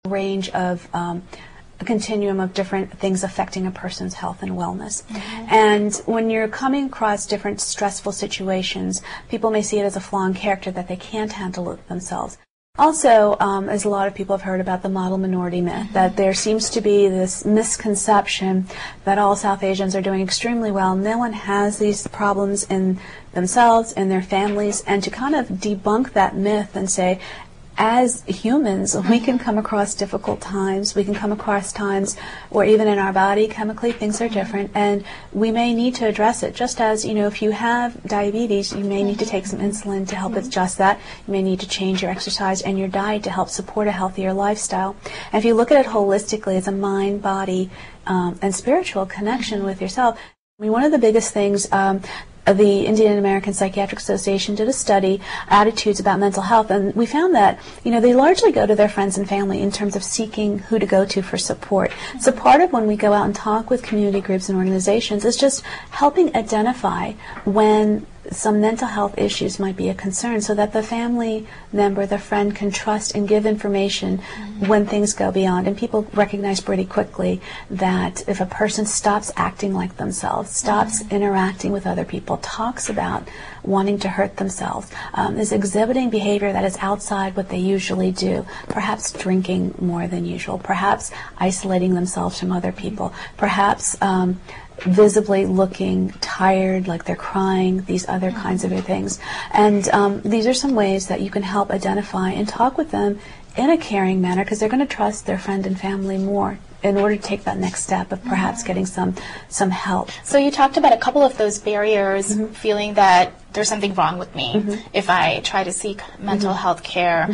range of a continuum of different things affecting a person's health and wellness. And when you're coming across different stressful situations, people may see it as a flaw in character that they can't handle it themselves. Also, as a lot of people have heard about the model minority myth, that there seems to be this misconception that all South Asians are doing extremely well. No one has these problems in themselves, in their families, and to kind of debunk that myth and say, as humans, we can come across difficult times. We can come across times where even in our body, chemically, things are different, and we may need to address it. Just as, you know, if you have diabetes, you may need to take some insulin to help adjust that. You may need to change your exercise and your diet to help support a healthier lifestyle. And if you look at it holistically as a mind, body, and spiritual connection with yourself, I mean, one of the biggest things, the Indian American Psychiatric Association did a study, attitudes about mental health, and we found that, you know, they largely go to their friends and family in terms of seeking who to go to for support. So part of when we go out and talk with community groups and organizations is just helping identify when some mental health issues might be a concern, so that the family member, the friend, can trust and give information when things go beyond. And people recognize pretty quickly that if a person stops acting like themselves, stops interacting with other people, talks about wanting to hurt themselves, is exhibiting behavior that is outside what they usually do, perhaps drinking more than usual, perhaps isolating themselves from other people, perhaps visibly looking tired, like they're crying, these other kinds of things. And these are some ways that you can help identify and talk with them in a caring manner, because they're going to trust their friend and family more in order to take that next step of perhaps getting some help. So you talked about a couple of those barriers, feeling that there's something wrong with me if I try to seek mental health care,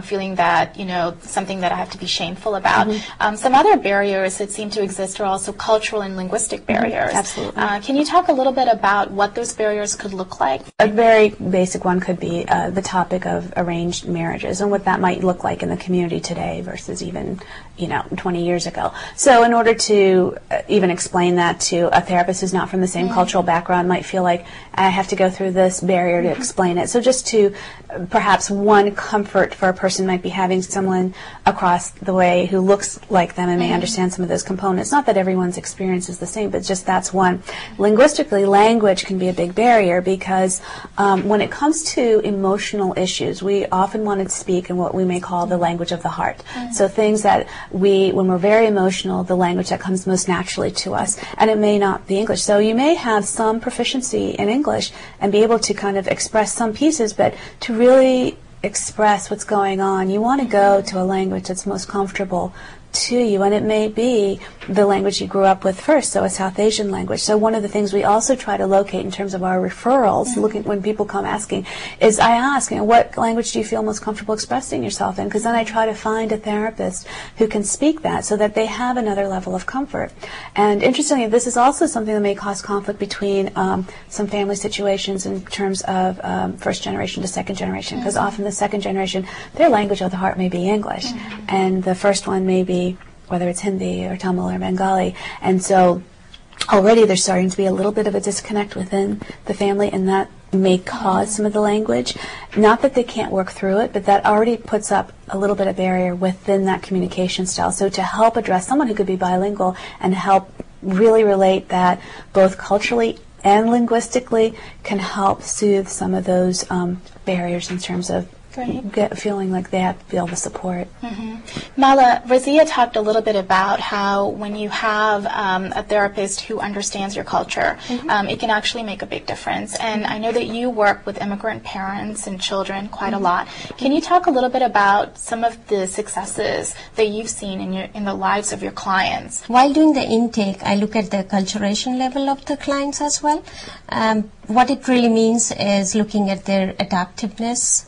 feeling that, you know, something that I have to be shameful about. Some other barriers that seem to exist are also cultural and linguistic barriers. Absolutely. Can you talk a little bit about what those barriers could look like? A very basic one could be the topic of arranged marriages and what that might look like in the community today versus even, you know, 20 years ago. So in order to even explain that to a therapist who's not from the same cultural background, might feel like I have to go through this barrier to explain it. So just to perhaps one comfort for a person might be having someone across the way who looks like them and may understand some of those components. Not that everyone's experience is the same, but just that's one. Linguistically, language can be a big barrier because when it comes to emotional issues, we often want to speak in what we may call the language of the heart. So things that when we're very emotional, the language that comes most naturally to us, and it may not be English. So you may have some proficiency in English and be able to kind of express some pieces, but to really express what's going on, you want to go to a language that's most comfortable to you, and it may be the language you grew up with first, so a South Asian language. So one of the things we also try to locate in terms of our referrals, looking when people come asking, is I ask, you know, what language do you feel most comfortable expressing yourself in? Because then I try to find a therapist who can speak that so that they have another level of comfort. And interestingly, this is also something that may cause conflict between some family situations in terms of first generation to second generation, because often the second generation, their language of the heart may be English, and the first one may be whether it's Hindi or Tamil or Bengali. And so already there's starting to be a little bit of a disconnect within the family, and that may cause some of the language. Not that they can't work through it, but that already puts up a little bit of barrier within that communication style. So to help address someone who could be bilingual and help really relate that both culturally and linguistically can help soothe some of those barriers in terms of feeling like they have to feel the support. Mala, Razia talked a little bit about how when you have a therapist who understands your culture, it can actually make a big difference. And I know that you work with immigrant parents and children quite a lot. Can you talk a little bit about some of the successes that you've seen in the lives of your clients? While doing the intake, I look at the acculturation level of the clients as well. What it really means is looking at their adaptiveness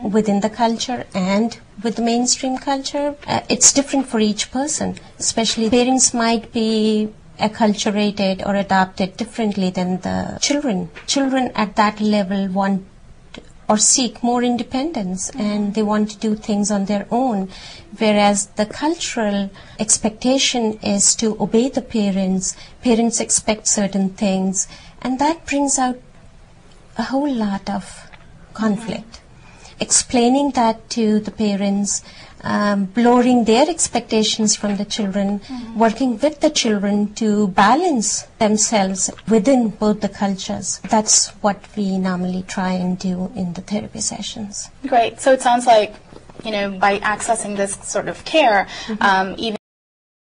within the culture and with the mainstream culture. It's different for each person, especially parents might be acculturated or adapted differently than the children. Children at that level want or seek more independence, and they want to do things on their own, whereas the cultural expectation is to obey the parents. Parents expect certain things, and that brings out a whole lot of conflict. Explaining that to the parents lowering their expectations from the children, working with the children to balance themselves within both the cultures. That's what we normally try and do in the therapy sessions. Great. So it sounds like, by accessing this sort of care, even